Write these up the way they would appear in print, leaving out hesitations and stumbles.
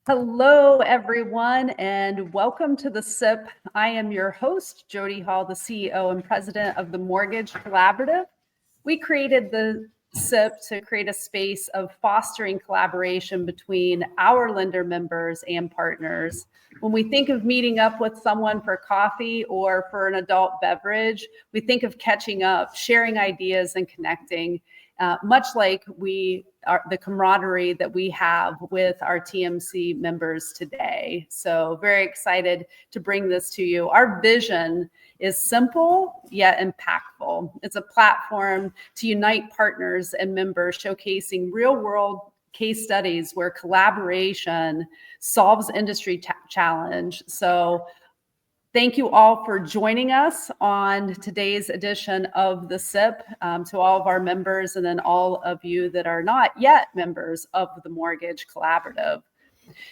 Hello, everyone, and welcome to the SIP. I am your host, Jody Hall, the CEO and president of the Mortgage Collaborative. We created the SIP to create a space of fostering collaboration between our lender members and partners. When we think of meeting up with someone for coffee or for an adult beverage, we think of catching up, sharing ideas, and connecting. Much like the camaraderie that we have with our TMC members today. So very excited to bring this to you. Our vision is simple yet impactful. It's a platform to unite partners and members, showcasing real-world case studies where collaboration solves industry challenge. So thank you all for joining us on today's edition of the SIP, to all of our members and then all of you that are not yet members of the Mortgage Collaborative.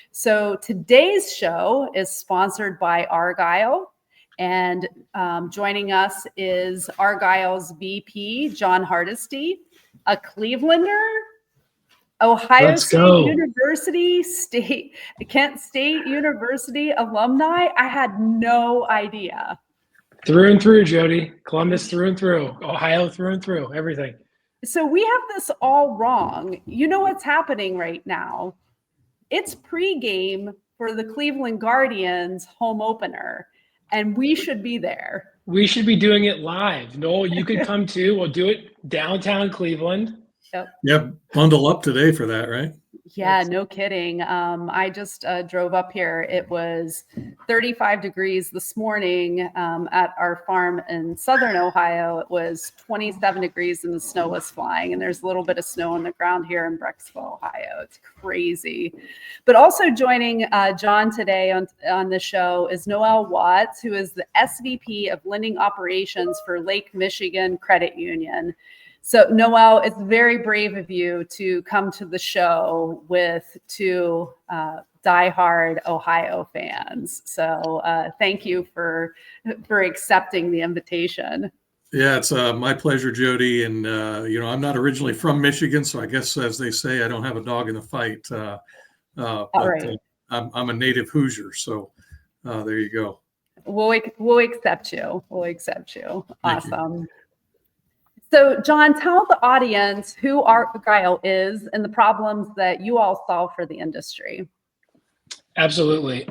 So today's show is sponsored by Argyle, and joining us is Argyle's VP, John Hardesty, a Clevelander, Ohio State University, Kent State University alumni. I had no idea. Through and through, Jody. Columbus through and through. Ohio through and through. Everything. So we have this all wrong. You know what's happening right now? It's pregame for the Cleveland Guardians home opener, and we should be there. We should be doing it live. Noel, you could come too. We'll do it downtown Cleveland. Yep. Bundle up today for that, right? Yeah, no kidding. I just drove up here. It was 35 degrees this morning at our farm in Southern Ohio. It was 27 degrees and the snow was flying. And there's a little bit of snow on the ground here in Brecksville, Ohio. It's crazy. But also joining John today on the show is Noel Watts, who is the SVP of Lending Operations for Lake Michigan Credit Union. So, Noel, it's very brave of you to come to the show with two diehard Ohio fans. So, thank you for accepting the invitation. Yeah, it's my pleasure, Jody. And I'm not originally from Michigan, so I guess, as they say, I don't have a dog in the fight. Right. I'm a native Hoosier, so there you go. We'll accept you. We'll accept you. Awesome. You. So, John, tell the audience who Argyle is and the problems that you all solve for the industry. Absolutely.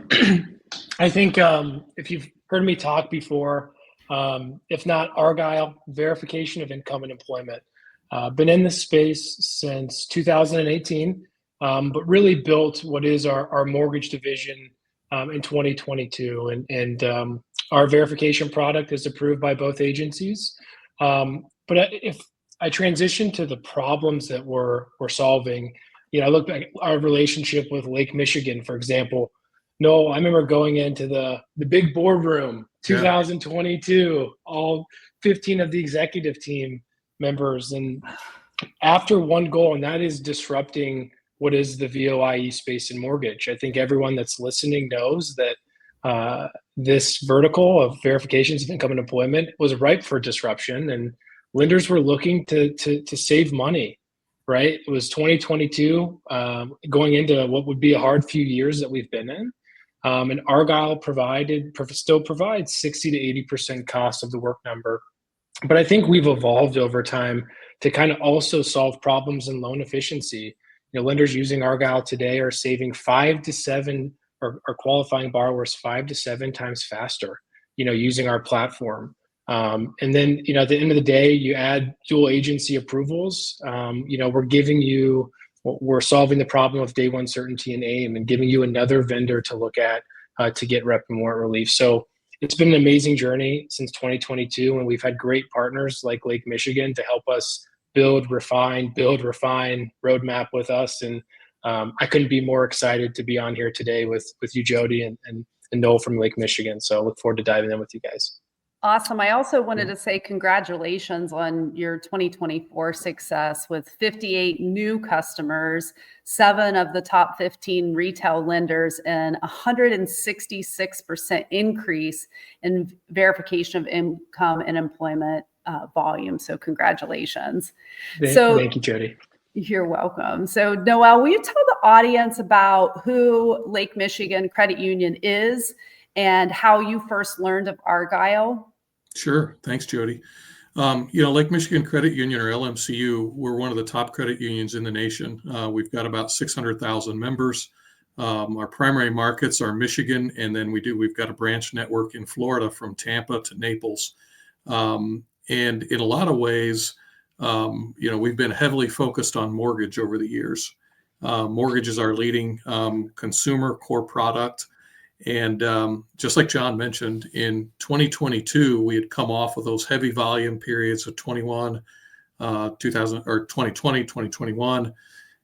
I think if you've heard me talk before, if not, Argyle, verification of income and employment. Been in this space since 2018, but really built what is our mortgage division in 2022. And our verification product is approved by both agencies. But if I transition to the problems that we're solving, I look back at our relationship with Lake Michigan, for example. No, I remember going into the big boardroom, 2022, all 15 of the executive team members. And after one goal, and that is disrupting what is the VOIE space in mortgage. I think everyone that's listening knows that this vertical of verifications of income and employment was ripe for disruption, and lenders were looking to save money, right? It was 2022, going into what would be a hard few years that we've been in. And Argyle still provides 60 to 80% cost of the work number. But I think we've evolved over time to kind of also solve problems in loan efficiency. Lenders using Argyle today are saving 5 to 7 or qualifying borrowers 5 to 7 times faster, using our platform. And then, at the end of the day, you add dual agency approvals. We're solving the problem of day one certainty and AIM and giving you another vendor to look at to get rep and warrant relief. So it's been an amazing journey since 2022, and we've had great partners like Lake Michigan to help us build, refine, roadmap with us. And I couldn't be more excited to be on here today with you, Jody, and Noel from Lake Michigan. So I look forward to diving in with you guys. Awesome. I also wanted to say congratulations on your 2024 success with 58 new customers, 7 of the top 15 retail lenders, and 166% increase in verification of income and employment volume. So congratulations. Thank you, Jody. You're welcome. So, Noel, will you tell the audience about who Lake Michigan Credit Union is and how you first learned of Argyle? Sure. Thanks, Jody. Lake Michigan Credit Union, or LMCU, we're one of the top credit unions in the nation. We've got about 600,000 members. Our primary markets are Michigan, and then we've got a branch network in Florida from Tampa to Naples. And in a lot of ways, we've been heavily focused on mortgage over the years. Mortgage is our leading consumer core product. And just like John mentioned, in 2022, we had come off of those heavy volume periods of 2020, 2021.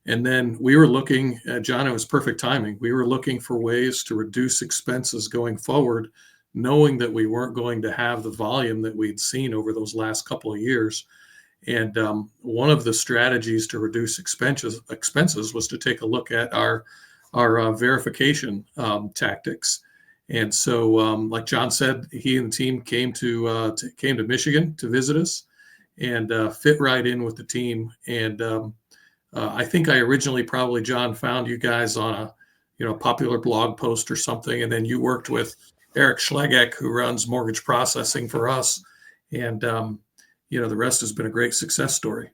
And then we were looking, John, it was perfect timing. We were looking for ways to reduce expenses going forward, knowing that we weren't going to have the volume that we'd seen over those last couple of years. And one of the strategies to reduce expenses was to take a look at our verification tactics. And so, like John said, he and the team came to Michigan to visit us and fit right in with the team. And I think I originally probably, John, found you guys on a popular blog post or something, and then you worked with Eric Schlegek, who runs mortgage processing for us, and the rest has been a great success story.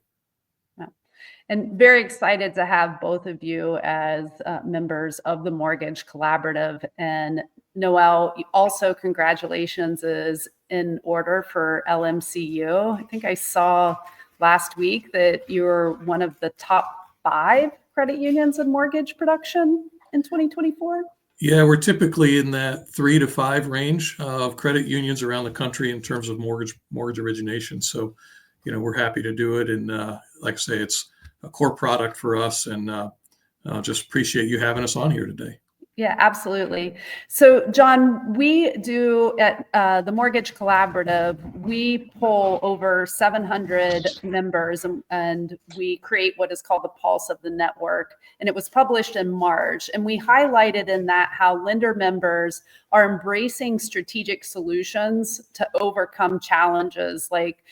And very excited to have both of you as members of the Mortgage Collaborative. And Noel, also congratulations is in order for LMCU. I think I saw last week that you were one of the top 5 credit unions in mortgage production in 2024. Yeah, we're typically in that 3 to 5 range of credit unions around the country in terms of mortgage origination. So, we're happy to do it. And like I say, it's a core product for us, and just appreciate you having us on here today. Yeah, absolutely. So, John, we do at the Mortgage Collaborative, we poll over 700 members and we create what is called the Pulse of the Network. And it was published in March. And we highlighted in that how lender members are embracing strategic solutions to overcome challenges like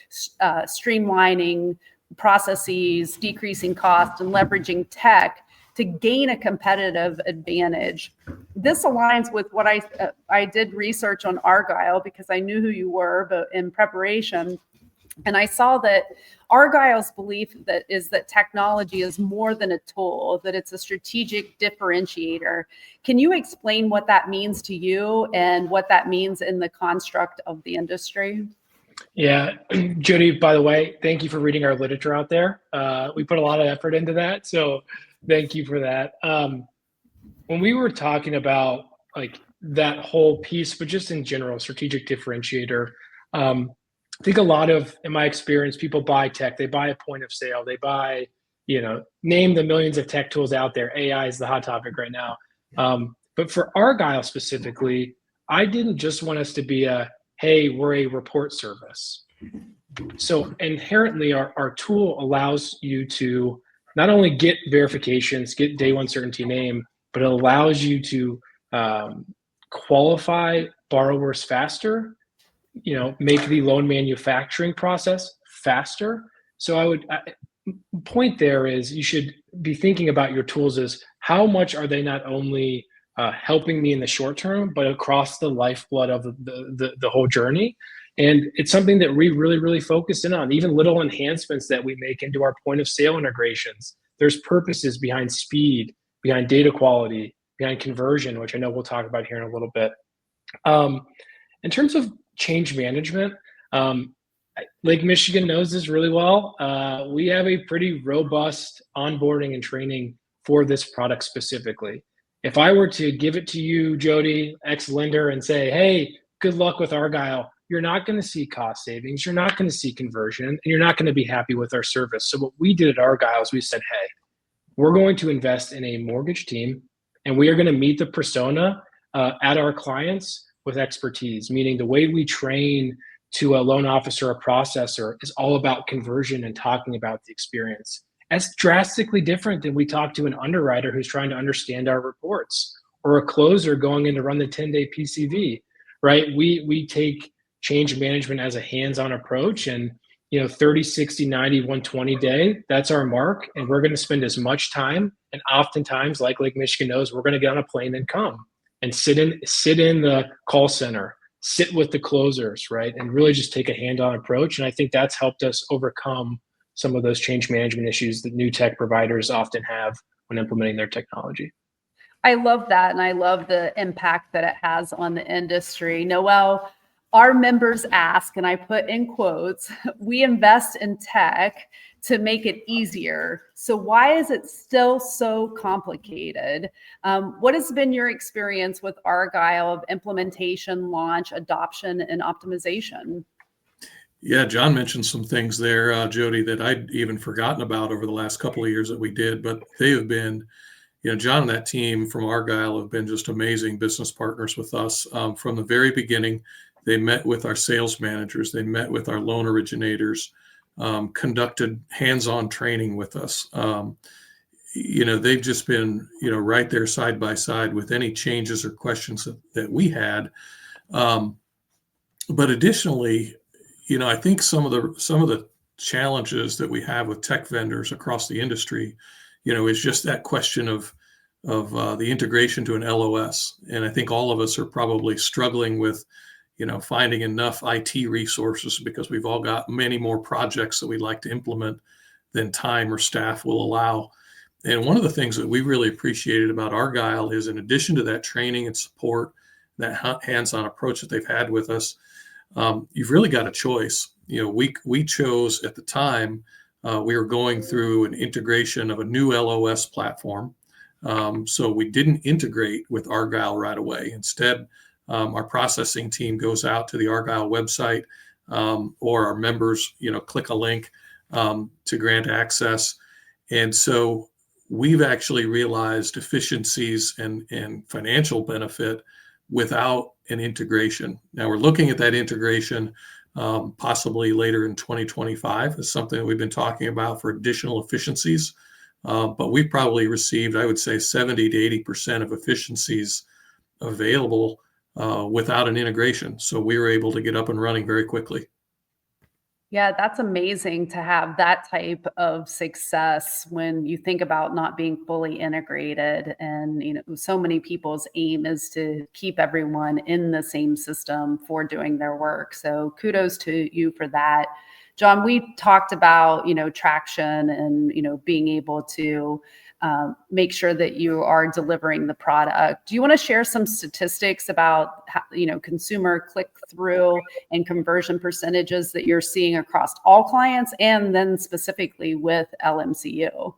streamlining processes, decreasing costs, and leveraging tech to gain a competitive advantage. This aligns with what I did research on Argyle because I knew who you were, but in preparation, and I saw that Argyle's belief is that technology is more than a tool, that it's a strategic differentiator. Can you explain what that means to you and what that means in the construct of the industry? Yeah, Jody, by the way, thank you for reading our literature out there. We put a lot of effort into that, so thank you for that. When we were talking about like that whole piece, but just in general, strategic differentiator, I think a lot of, in my experience, people buy tech, they buy a point of sale, they buy, name the millions of tech tools out there. AI is the hot topic right now. But for Argyle specifically, I didn't just want us to be hey, we're a report service. So inherently, our tool allows you to not only get verifications, get day one certainty name, but it allows you to qualify borrowers faster, make the loan manufacturing process faster. So point there is you should be thinking about your tools as how much are they not only helping me in the short term, but across the lifeblood of the whole journey. And it's something that we really, really focus in on, even little enhancements that we make into our point of sale integrations. There's purposes behind speed, behind data quality, behind conversion, which I know we'll talk about here in a little bit. In terms of change management, Lake Michigan knows this really well. We have a pretty robust onboarding and training for this product specifically. If I were to give it to you, Jody, ex-lender, and say, hey, good luck with Argyle, you're not going to see cost savings, you're not going to see conversion, and you're not going to be happy with our service. So what we did at Argyle is we said, hey, we're going to invest in a mortgage team, and we are going to meet the persona at our clients with expertise, meaning the way we train to a loan officer or processor is all about conversion and talking about the experience. That's drastically different than we talk to an underwriter who's trying to understand our reports or a closer going in to run the 10-day PCV, right? We take change management as a hands-on approach, and 30, 60, 90, 120 day, that's our mark. And we're going to spend as much time. And oftentimes, like Lake Michigan knows, we're going to get on a plane and come and sit in the call center, sit with the closers, right? And really just take a hands-on approach. And I think that's helped us overcome some of those change management issues that new tech providers often have when implementing their technology. I love that. And I love the impact that it has on the industry. Noel, our members ask, and I put in quotes, we invest in tech to make it easier. So why is it still so complicated? What has been your experience with Argyle of implementation, launch, adoption, and optimization? Yeah, John mentioned some things there, Jody, that I'd even forgotten about over the last couple of years that we did, but they have been, John and that team from Argyle have been just amazing business partners with us from the very beginning. They met with our sales managers, they met with our loan originators, conducted hands-on training with us. They've just been, right there side by side with any changes or questions that we had. But additionally, I think some of the challenges that we have with tech vendors across the industry, is just that question of the integration to an LOS. And I think all of us are probably struggling with, finding enough IT resources because we've all got many more projects that we'd like to implement than time or staff will allow. And one of the things that we really appreciated about Argyle is, in addition to that training and support, that hands-on approach that they've had with us, you've really got a choice. We chose at the time, we were going through an integration of a new LOS platform. So we didn't integrate with Argyle right away. Instead, our processing team goes out to the Argyle website, or our members, click a link to grant access. And so we've actually realized efficiencies and financial benefit without an integration. Now we're looking at that integration possibly later in 2025 is something that we've been talking about for additional efficiencies. But we've probably received, I would say, 70 to 80% of efficiencies available without an integration. So we were able to get up and running very quickly. Yeah, that's amazing to have that type of success when you think about not being fully integrated. And, so many people's aim is to keep everyone in the same system for doing their work. So kudos to you for that. John, we talked about, traction and, being able to make sure that you are delivering the product. Do you want to share some statistics about how, consumer click-through and conversion percentages that you're seeing across all clients, and then specifically with LMCU?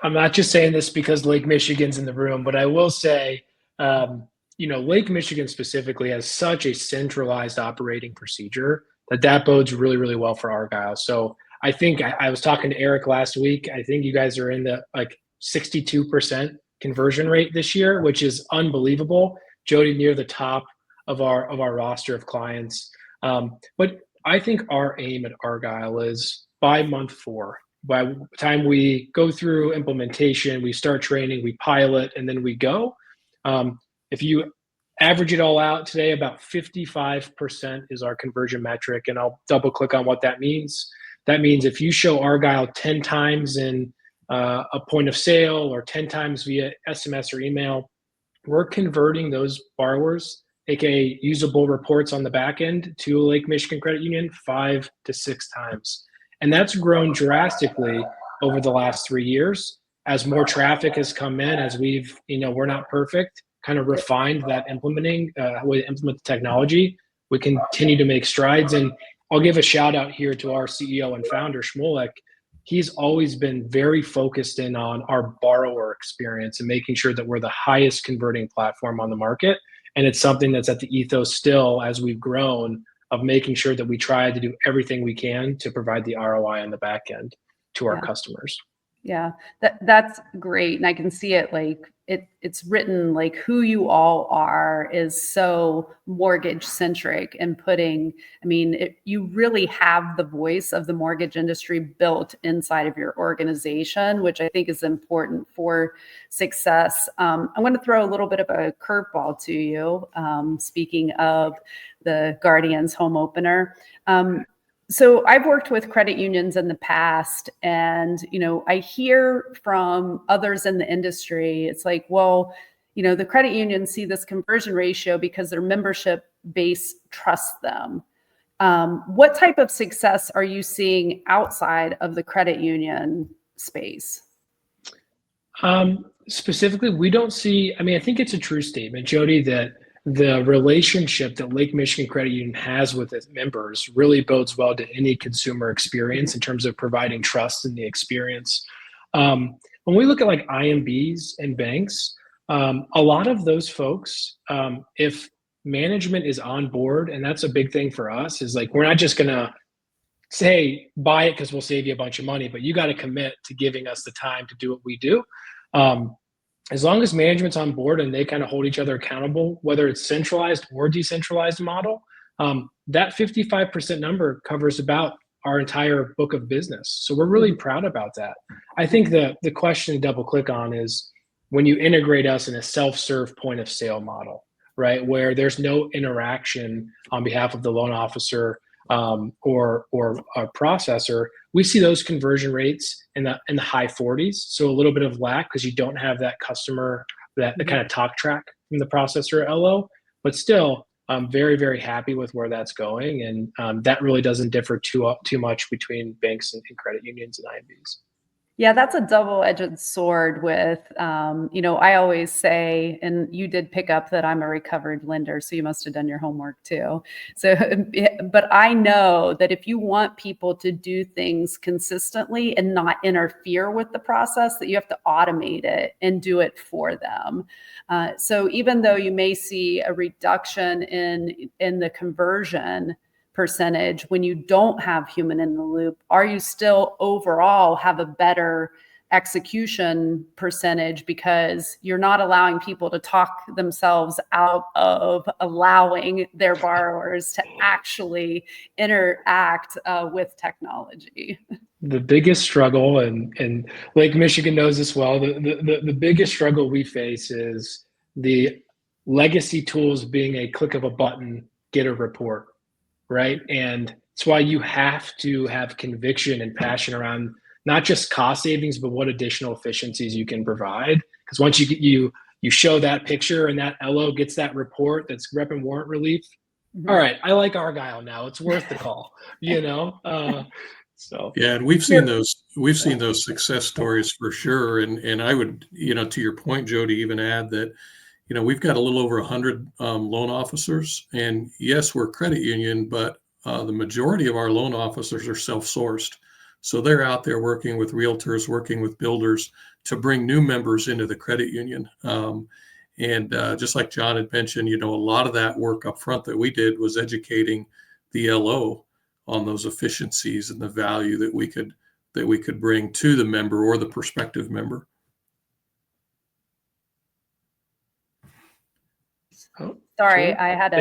I'm not just saying this because Lake Michigan's in the room, but I will say, Lake Michigan specifically has such a centralized operating procedure that bodes really, really well for Argyle. So I think I was talking to Eric last week. I think you guys are in the 62% conversion rate this year, which is unbelievable. Jody, near the top of our roster of clients. But I think our aim at Argyle is by month 4, by the time we go through implementation, we start training, we pilot, and then we go. If you average it all out today, about 55% is our conversion metric. And I'll double click on what that means. That means if you show Argyle 10 times in a point of sale or 10 times via SMS or email, we're converting those borrowers, aka usable reports on the back end, to a Lake Michigan Credit Union 5 to 6 times. And that's grown drastically over the last 3 years as more traffic has come in, as we've, we're not perfect, kind of refined that way to implement the technology. We continue to make strides. And I'll give a shout out here to our CEO and founder, Shmulek. He's always been very focused in on our borrower experience and making sure that we're the highest converting platform on the market. And it's something that's at the ethos still as we've grown, of making sure that we try to do everything we can to provide the ROI on the back end to our customers. Yeah, that's great. And I can see it it's written like who you all are is so mortgage centric and you really have the voice of the mortgage industry built inside of your organization, which I think is important for success. I'm going to throw a little bit of a curveball to you. Speaking of the Guardians home opener. So I've worked with credit unions in the past, and I hear from others in the industry, it's like, well, the credit unions see this conversion ratio because their membership base trusts them. What type of success are you seeing outside of the credit union space? Specifically, we don't see, I mean, I think it's a true statement, Jody, that the relationship that Lake Michigan Credit Union has with its members really bodes well to any consumer experience in terms of providing trust in the experience. When we look at like IMBs and banks, a lot of those folks, if management is on board, and that's a big thing for us, is like, we're not just going to say, hey, buy it because we'll save you a bunch of money, but you got to commit to giving us the time to do what we do. As long as management's on board and they kind of hold each other accountable, whether it's centralized or decentralized model, that 55% number covers about our entire book of business. So we're really proud about that. I think the question to double click on is when you integrate us in a self-serve point of sale model, right? Where there's no interaction on behalf of the loan officer or a processor, we see those conversion rates in the high 40s. So a little bit of lack because you don't have that customer, the kind of talk track from the processor LO, but still I'm very, very happy with where that's going. And that really doesn't differ too much between banks and credit unions and IMBs. Yeah, that's a double-edged sword with, I always say, and you did pick up that I'm a recovered lender, so you must have done your homework too. So, but I know that if you want people to do things consistently and not interfere with the process, that you have to automate it and do it for them. So even though you may see a reduction in the conversion percentage when you don't have human in the loop, are you still overall have a better execution percentage because you're not allowing people to talk themselves out of allowing their borrowers to actually interact with technology? The biggest struggle, and Lake Michigan knows this well, the biggest struggle we face is the legacy tools being a click of a button, get a report. Right. And it's why you have to have conviction and passion around not just cost savings, but what additional efficiencies you can provide. Because once you show that picture and that LO gets that report that's rep and warrant relief. Mm-hmm. All right, I like Argyle now. It's worth the call, So yeah, and we've seen those success stories for sure. And I would, to your point, Jody, even add that we've got a little over 100 loan officers, and yes, we're a credit union, but the majority of our loan officers are self-sourced. So they're out there working with realtors, working with builders to bring new members into the credit union. And just like John had mentioned, a lot of that work up front that we did was educating the LO on those efficiencies and the value that we could bring to the member or the prospective member. Oh, sorry, I had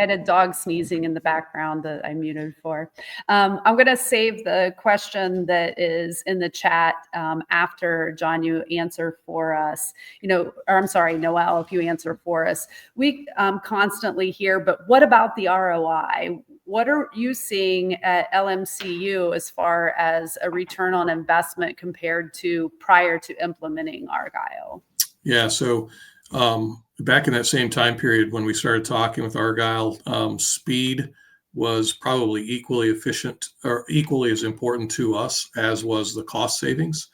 a dog sneezing in the background that I muted for. I'm going to save the question that is in the chat after John, you answer for us. Or I'm sorry, Noel, if you answer for us. We constantly hear, but what about the ROI? What are you seeing at LMCU as far as a return on investment compared to prior to implementing Argyle? Yeah, so back in that same time period when we started talking with Argyle, speed was probably equally efficient or equally as important to us as was the cost savings.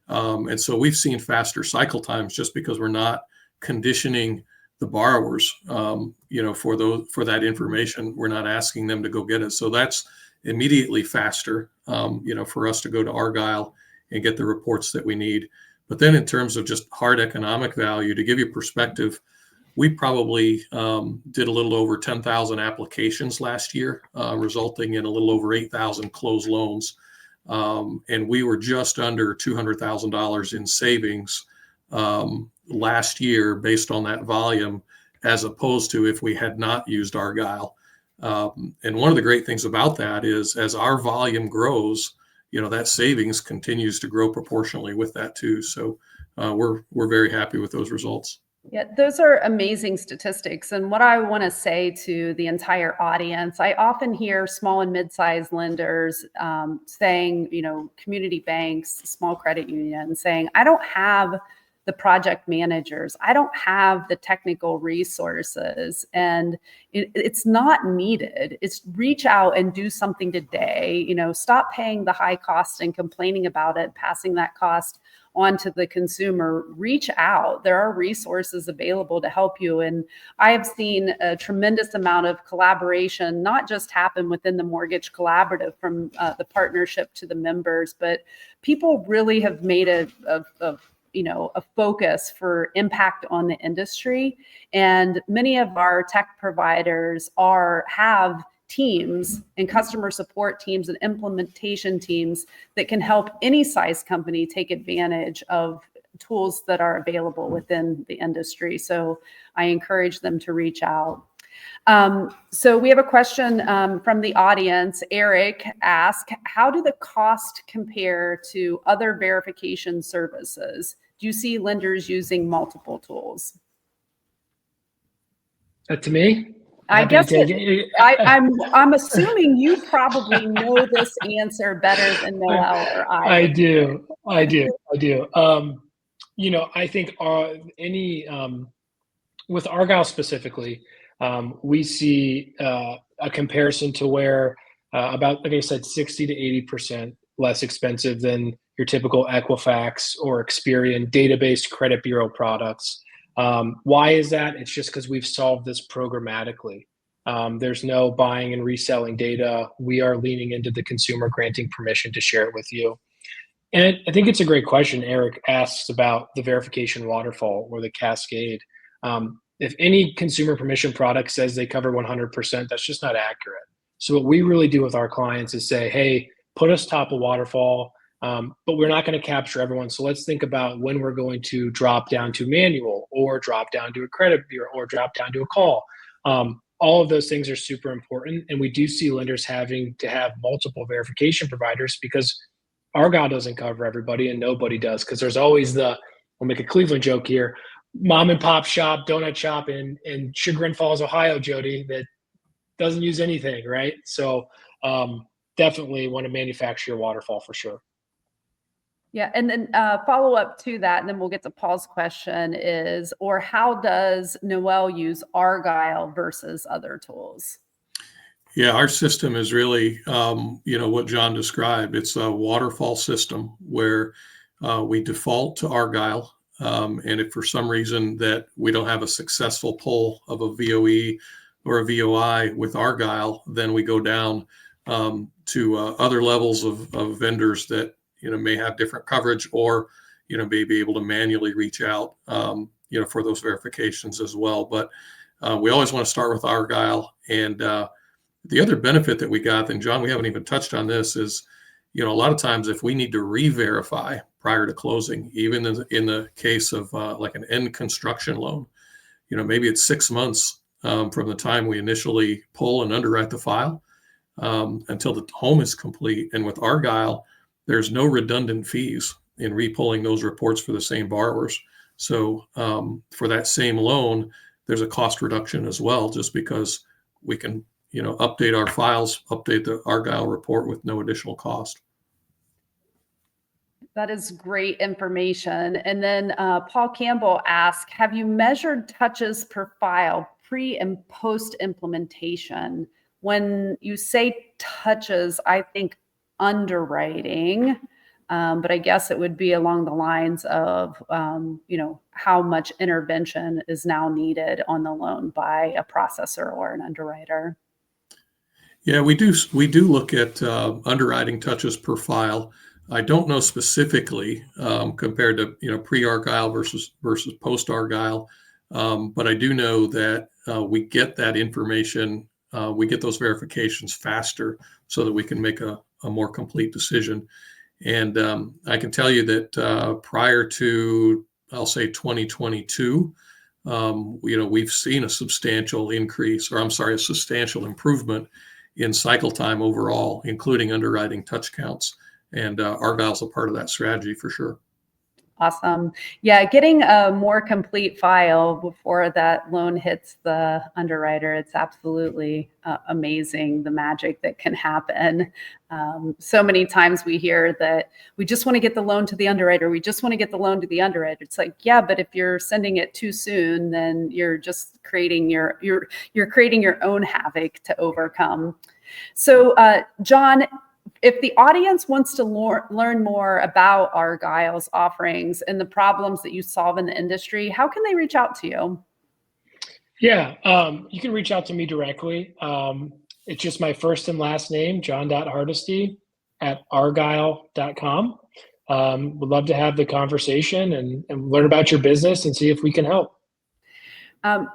And so we've seen faster cycle times just because we're not conditioning the borrowers, for that information. We're not asking them to go get it. So that's immediately faster, for us to go to Argyle and get the reports that we need. But then in terms of just hard economic value, to give you perspective, we probably did a little over 10,000 applications last year, resulting in a little over 8,000 closed loans. And we were just under $200,000 in savings last year based on that volume, as opposed to if we had not used Argyle. And one of the great things about that is as our volume grows, that savings continues to grow proportionally with that too. So we're very happy with those results. Yeah, those are amazing statistics. And what I want to say to the entire audience, I often hear small and mid-sized lenders saying, community banks, small credit unions saying, I don't have the project managers. I don't have the technical resources, and it's not needed. It's reach out and do something today. Stop paying the high cost and complaining about it, passing that cost onto the consumer. Reach out. There are resources available to help you. And I have seen a tremendous amount of collaboration, not just happen within the Mortgage Collaborative from the partnership to the members, but people really have made a focus for impact on the industry. And many of our tech providers have teams and customer support teams and implementation teams that can help any size company take advantage of tools that are available within the industry. So I encourage them to reach out. So we have a question from the audience. Eric asked, how do the costs compare to other verification services? Do you see lenders using multiple tools? To me? I guess I'm assuming you probably know this answer better than Noel or I. I do. I think with Argyle specifically, we see a comparison to where about, like I said, 60 to 80% less expensive than your typical Equifax or Experian database credit bureau products. Why is that? It's just because we've solved this programmatically. There's no buying and reselling data. We are leaning into the consumer, granting permission to share it with you. And I think it's a great question. Eric asks about the verification waterfall or the cascade. If any consumer permission product says they cover 100%, that's just not accurate. So what we really do with our clients is say, hey, put us top of waterfall, but we're not going to capture everyone. So let's think about when we're going to drop down to manual or drop down to a credit bureau or drop down to a call. All of those things are super important. And we do see lenders having to have multiple verification providers because Argyle doesn't cover everybody and nobody does. Because there's always we'll make a Cleveland joke here, mom and pop shop, donut shop in Chagrin Falls, Ohio, Jody, that doesn't use anything, right? So definitely want to manufacture your waterfall for sure. Yeah, and then follow up to that, and then we'll get to Paul's question how does Noel use Argyle versus other tools? Yeah, our system is really, what John described. It's a waterfall system where we default to Argyle. And if for some reason that we don't have a successful pull of a VOE or a VOI with Argyle, then we go down to other levels of vendors that may have different coverage or may be able to manually reach out for those verifications as well. But we always want to start with Argyle. And the other benefit that we got, and John, we haven't even touched on this, is a lot of times if we need to re-verify prior to closing, even in the case of like an end construction loan, maybe it's 6 months from the time we initially pull and underwrite the file until the home is complete. And with Argyle, there's no redundant fees in repulling those reports for the same borrowers. So for that same loan, there's a cost reduction as well, just because we can, update our files, update the Argyle report with no additional cost. That is great information. And then Paul Campbell asked, have you measured touches per file pre and post implementation? When you say touches, I think underwriting, but I guess it would be along the lines of, how much intervention is now needed on the loan by a processor or an underwriter. Yeah, we do look at underwriting touches per file. I don't know specifically compared to pre-Argyle versus post-Argyle, but I do know that we get that information, we get those verifications faster so that we can make a more complete decision. And I can tell you that prior to, I'll say 2022, we've seen a substantial improvement in cycle time overall, including underwriting touch counts. And Argyle's a part of that strategy for sure. Awesome. Yeah, getting a more complete file before that loan hits the underwriter, it's absolutely amazing the magic that can happen. So many times we hear that we just want to get the loan to the underwriter. We just want to get the loan to the underwriter. It's like, yeah, but if you're sending it too soon, then you're just creating you're creating your own havoc to overcome. So, John, if the audience wants to learn more about Argyle's offerings and the problems that you solve in the industry, how can they reach out to you? Yeah, you can reach out to me directly. It's just my first and last name, john.hardesty at argyle.com. Would love to have the conversation and learn about your business and see if we can help.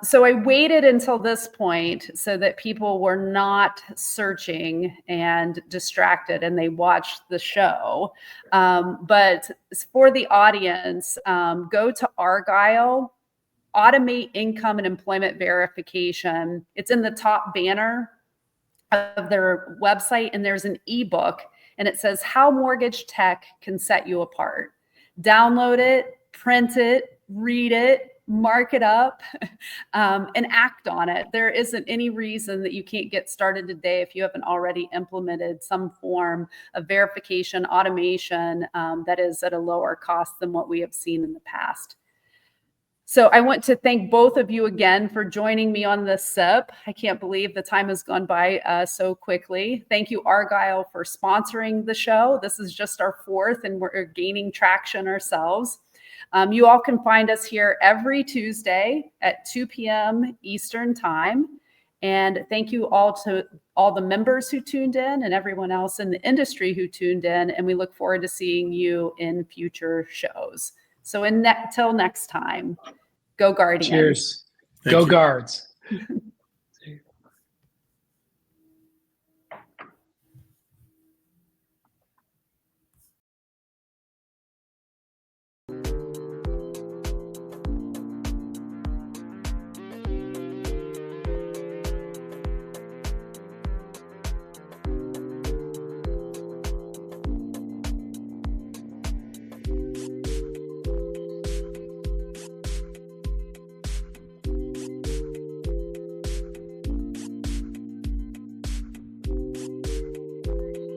So I waited until this point so that people were not searching and distracted and they watched the show. But for the audience, go to Argyle, automate income and employment verification. It's in the top banner of their website, and there's an ebook, and it says how mortgage tech can set you apart. Download it, print it, read it, mark it up, and act on it. There isn't any reason that you can't get started today if you haven't already implemented some form of verification automation that is at a lower cost than what we have seen in the past. So I want to thank both of you again for joining me on this SIP. I can't believe the time has gone by so quickly. Thank you, Argyle, for sponsoring the show. This is just our fourth, and we're gaining traction ourselves. You all can find us here every Tuesday at 2 p.m. Eastern Time. And thank you all to all the members who tuned in and everyone else in the industry who tuned in. And we look forward to seeing you in future shows. So until next time, go Guardians. Cheers. Thank Go you. Guards.